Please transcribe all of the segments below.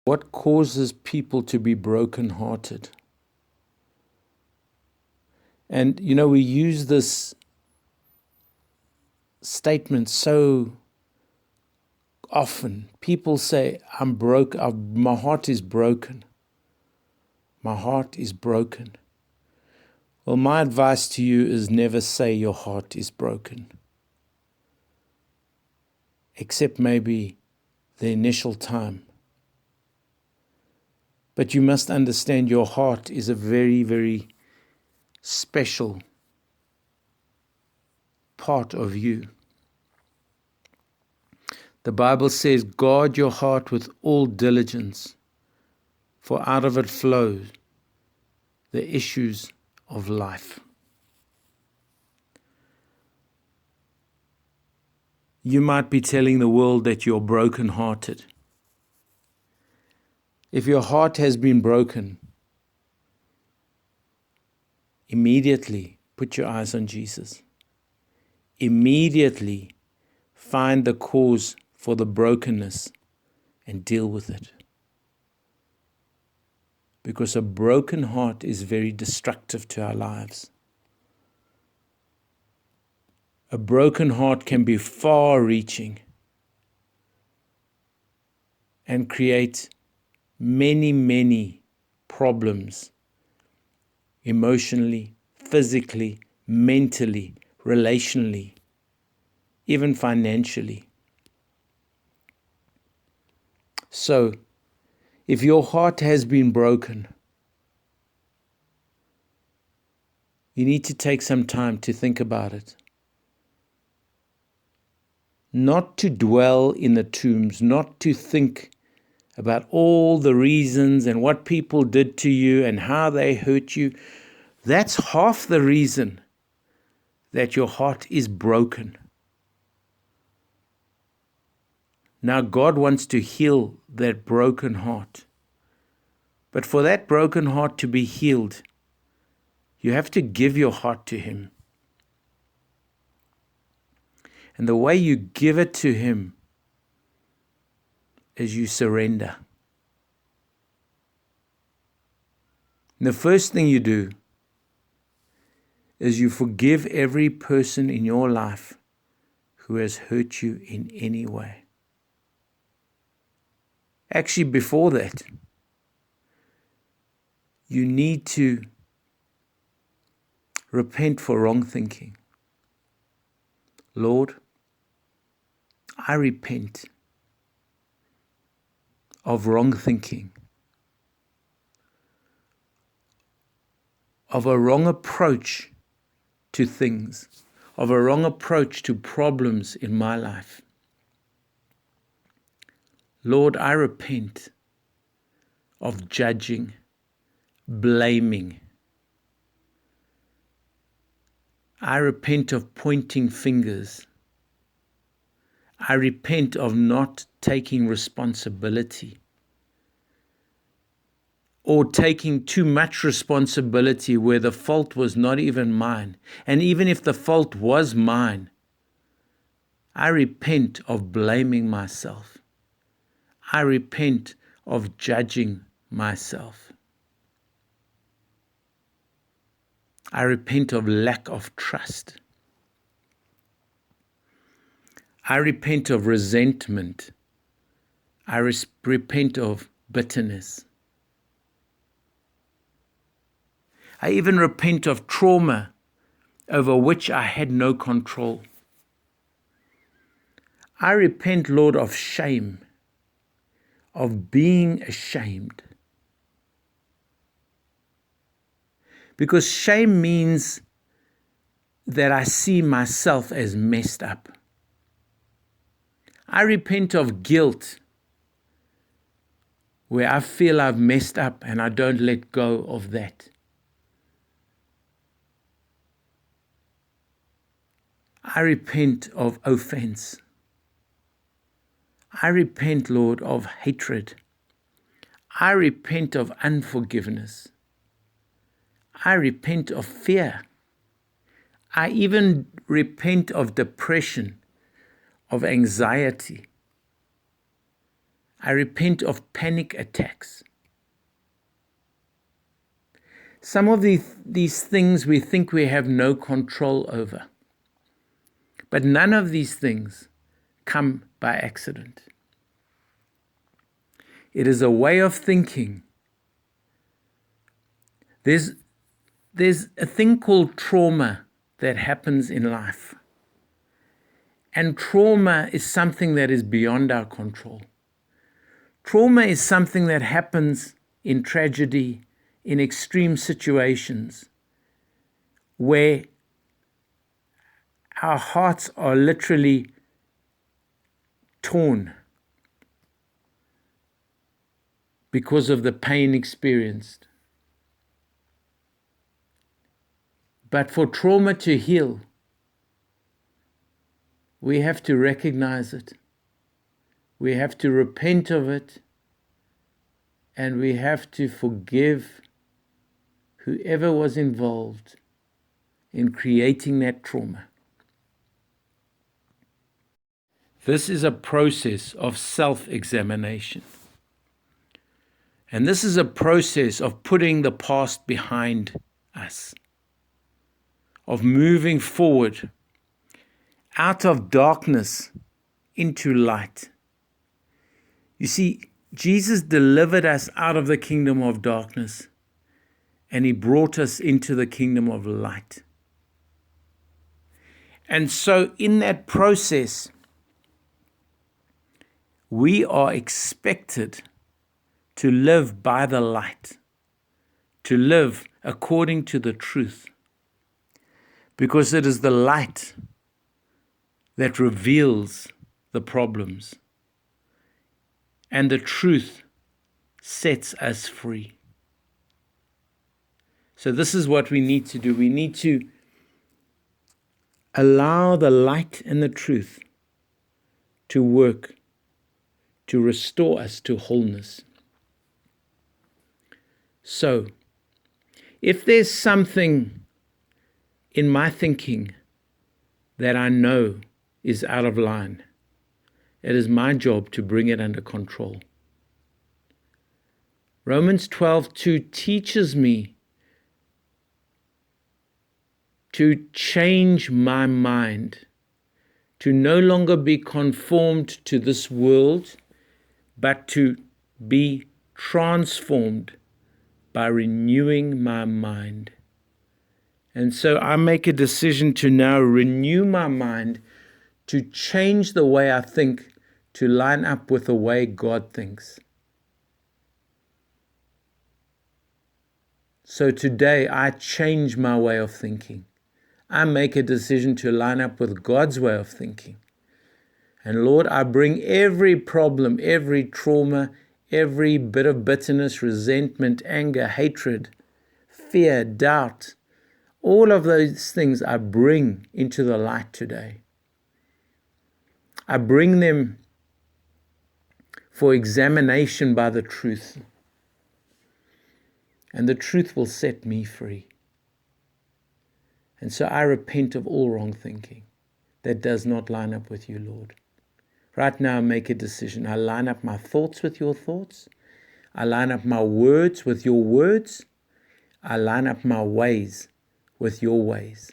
What causes people to be brokenhearted? And, we use this statement so often. People say, I'm broke, my heart is broken. My heart is broken. Well, my advice to you is never say your heart is broken. Except maybe the initial time. But you must understand your heart is a very, very special part of you. The Bible says, guard your heart with all diligence, for out of it flows the issues of life. You might be telling the world that you're brokenhearted. If your heart has been broken, immediately put your eyes on Jesus. Immediately find the cause for the brokenness and deal with it. Because a broken heart is very destructive to our lives. A broken heart can be far-reaching and create many, many problems emotionally, physically, mentally, relationally, even financially. So, if your heart has been broken, you need to take some time to think about it. Not to dwell in the tombs, not to think about all the reasons and what people did to you and how they hurt you. That's half the reason that your heart is broken. Now God wants to heal that broken heart. But for that broken heart to be healed, you have to give your heart to Him. And the way you give it to Him is you surrender. And the first thing you do is you forgive every person in your life who has hurt you in any way. Actually, before that, you need to repent for wrong thinking. Lord, I repent of wrong thinking, of a wrong approach to things, of a wrong approach to problems in my life. Lord, I repent of judging, blaming. I repent of pointing fingers. I repent of not taking responsibility or taking too much responsibility where the fault was not even mine. And even if the fault was mine, I repent of blaming myself. I repent of judging myself. I repent of lack of trust. I repent of resentment. I repent of bitterness. I even repent of trauma over which I had no control. I repent, Lord, of shame, of being ashamed. Because shame means that I see myself as messed up. I repent of guilt, where I feel I've messed up and I don't let go of that. I repent of offense. I repent, Lord, of hatred. I repent of unforgiveness. I repent of fear. I even repent of depression, of anxiety. I repent of panic attacks. Some of these things we think we have no control over. But none of these things come by accident. It is a way of thinking. There's a thing called trauma that happens in life. And trauma is something that is beyond our control. Trauma is something that happens in tragedy, in extreme situations, where our hearts are literally torn because of the pain experienced. But for trauma to heal, we have to recognize it. We have to repent of it. And we have to forgive whoever was involved in creating that trauma. This is a process of self-examination. And this is a process of putting the past behind us, of moving forward out of darkness into light. You see, Jesus delivered us out of the kingdom of darkness, and he brought us into the kingdom of light. And so in that process, we are expected to live by the light, to live according to the truth, because it is the light that reveals the problems, and the truth sets us free. So this is what we need to do. We need to allow the light and the truth to work, to restore us to wholeness. So, if there's something in my thinking that I know is out of line, it is my job to bring it under control. Romans 12:2 teaches me to change my mind, to no longer be conformed to this world, but to be transformed by renewing my mind. And so I make a decision to now renew my mind, to change the way I think, to line up with the way God thinks. So today I change my way of thinking. I make a decision to line up with God's way of thinking. And Lord, I bring every problem, every trauma, every bit of bitterness, resentment, anger, hatred, fear, doubt, all of those things I bring into the light today. I bring them for examination by the truth. And the truth will set me free. And so I repent of all wrong thinking that does not line up with you, Lord. Right now, I make a decision. I line up my thoughts with your thoughts. I line up my words with your words. I line up my ways with your ways.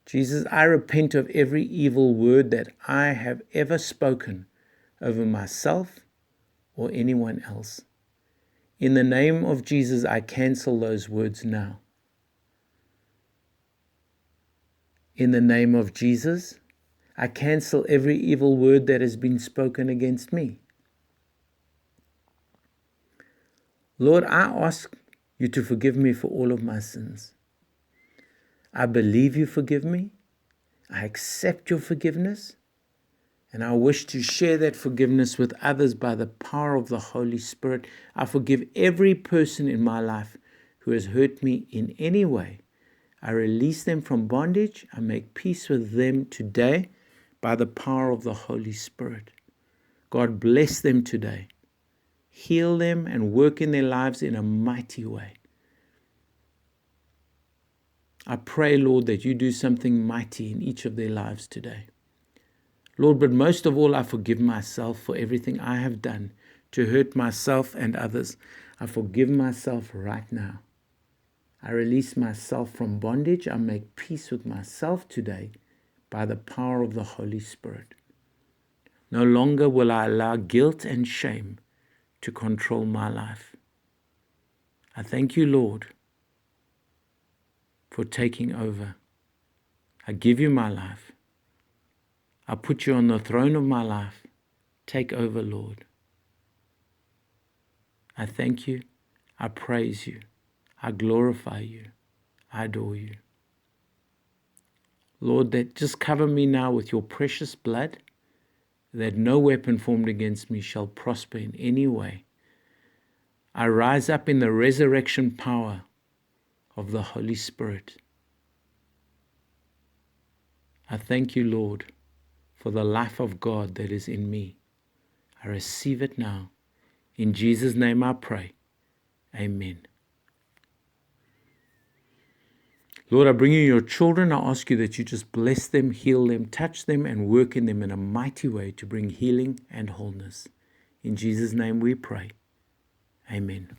Jesus, I repent of every evil word that I have ever spoken over myself or anyone else. In the name of Jesus, I cancel those words now. In the name of Jesus, I cancel every evil word that has been spoken against me. Lord, I ask you to forgive me for all of my sins. I believe you forgive me. I accept your forgiveness. And I wish to share that forgiveness with others by the power of the Holy Spirit. I forgive every person in my life who has hurt me in any way. I release them from bondage. I make peace with them today by the power of the Holy Spirit. God bless them today. Heal them and work in their lives in a mighty way. I pray, Lord, that you do something mighty in each of their lives today. Lord, but most of all, I forgive myself for everything I have done to hurt myself and others. I forgive myself right now. I release myself from bondage. I make peace with myself today by the power of the Holy Spirit. No longer will I allow guilt and shame to control my life. I thank you, Lord, for taking over. I give you my life. I put you on the throne of my life. Take over, Lord. I thank you. I praise you. I glorify you. I adore you. Lord, that just cover me now with your precious blood, that no weapon formed against me shall prosper in any way. I rise up in the resurrection power of the Holy Spirit. I thank you, Lord, for the life of God that is in me. I receive it now. In Jesus' name I pray. Amen. Lord, I bring you your children. I ask you that you just bless them, heal them, touch them, and work in them in a mighty way to bring healing and wholeness. In Jesus' name we pray. Amen.